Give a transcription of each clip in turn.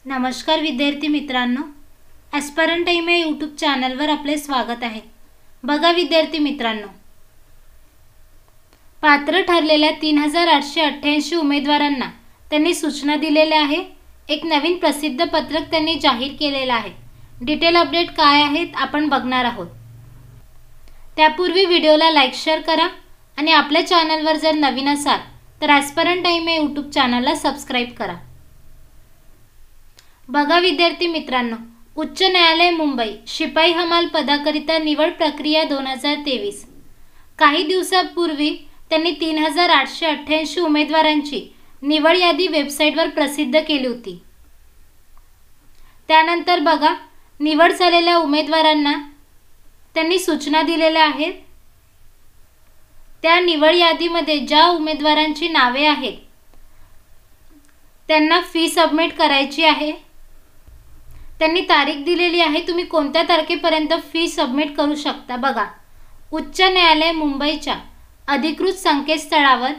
नमस्कार विद्यार्थी मित्रांनो, ॲस्परंट टाइम या यूट्यूब चॅनलवर आपले स्वागत आहे। बघा विद्यार्थी मित्रांनो, पात्र ठरलेल्या 3888 उमेदवारांना त्यांनी सूचना दिलेल्या आहे। एक नवीन प्रसिद्ध पत्रक त्यांनी जाहीर केलेलं आहे। डिटेल अपडेट काय आहेत आपण बघणार आहोत। त्यापूर्वी व्हिडिओला लाईक शेअर करा आणि आपल्या चॅनलवर जर नवीन असाल तर ॲस्परंट टाइम या यूट्यूब चॅनलला सबस्क्राइब करा। बघा विद्यार्थी मित्रांनो, उच्च न्यायालय मुंबई शिपाई हमाल पदाकरिता निवड प्रक्रिया 2023। काही दिवसांपूर्वी त्यांनी 3888 उमेदवारांची निवड यादी वेबसाईटवर प्रसिद्ध केली होती। त्यानंतर बघा, निवड झालेल्या उमेदवारांना त्यांनी सूचना दिलेल्या आहेत। त्या निवड यादीमध्ये ज्या उमेदवारांची नावे आहेत त्यांना फी सबमिट करायची आहे। त्यांनी तारीख दिलेली आहे, तुम्ही कोणत्या तारखेपर्यंत फी सबमिट करू शकता। बघा, उच्च न्यायालय मुंबईच्या अधिकृत संकेतस्थळावर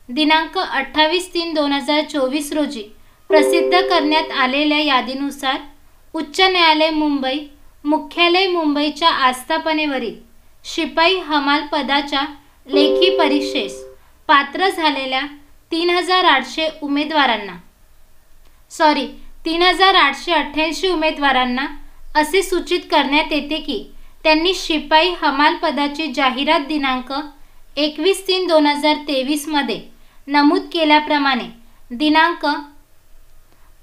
दिनांक 28/3/2024 रोजी प्रसिद्ध करण्यात आलेल्या यादीनुसार उच्च न्यायालय मुंबई मुख्यालय मुंबईच्या आस्थापनेवरील शिपाई हमाल पदाच्या लेखी परीक्षेस पात्र झालेल्या 3888 उमेदवारांना असे सूचित करण्यात येते की त्यांनी शिपाई हमाल पदाची जाहिरात दिनांक 21/3/2023 मध्ये नमूद केल्याप्रमाणे दिनांक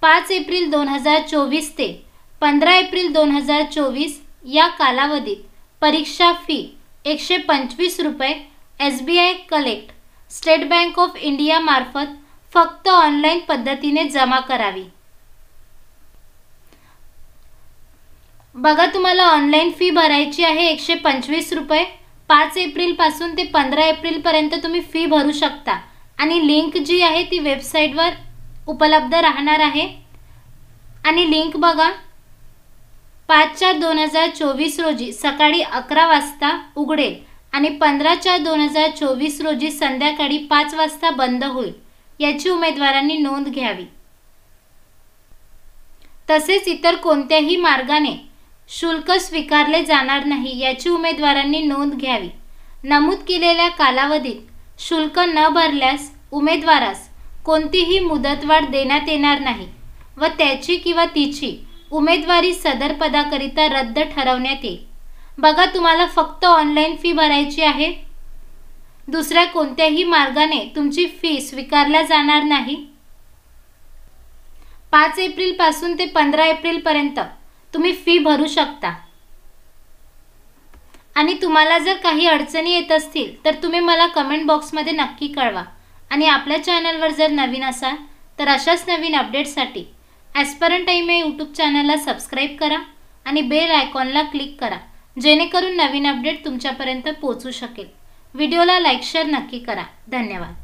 5 एप्रिल 2024 ते 15 एप्रिल 2024 या कालावधीत परीक्षा फी 125 रुपये SBI collect state bank of India मार्फत फक्त ऑनलाईन पद्धतीने जमा करावी। बघा, तुम्हाला ऑनलाईन फी भरायची आहे 125 रुपये। 5 एप्रिल पासून ते 15 एप्रिल पर्यंत तुम्ही फी भरू शकता आणि लिंक जी आहे ती वेबसाईटवर उपलब्ध राहणार आहे। आणि लिंक बघा, 5/4/2024 रोजी सकाळी 11 वाजता उघडेल आणि 15/4/2024 रोजी संध्याकाळी 5 वाजता बंद होईल, याची उमेदवारांनी नोंद घ्यावी। तसेच इतर कोणत्याही मार्गाने शुल्क स्वीकारले जाणार नाही, याची उमेदवारांनी नोंद घ्यावी। नमूद केलेल्या कालावधीत शुल्क न भरल्यास उमेदवारास कोणतीही मुदतवाढ देण्यात येणार नाही व त्याची किंवा तिची उमेदवारी सदर पदाकरिता रद्द ठरवण्यात येईल। बघा, तुम्हाला फक्त ऑनलाईन फी भरायची आहे, दुसऱ्या कोणत्याही मार्गाने तुमची फी स्वीकारल्या जाणार नाही। 5 एप्रिल पासून ते 15 एप्रिल पर्यंत तुम्ही फी भरू शकता। आणि तुम्हाला जर काही अडचणी येत असतील तर तुम्ही मला कमेंट बॉक्समध्ये नक्की कळवा। आणि आपल्या चॅनलवर जर नवीन असाल तर अशाच नवीन अपडेट्ससाठी ॲस्परंट टाइम या यूट्यूब चॅनलला सबस्क्राइब करा आणि बेल आयकॉनला क्लिक करा, जेणेकरून नवीन अपडेट तुमच्यापर्यंत पोहोचू शकेल। व्हिडिओला लाईक शेअर नक्की करा। धन्यवाद।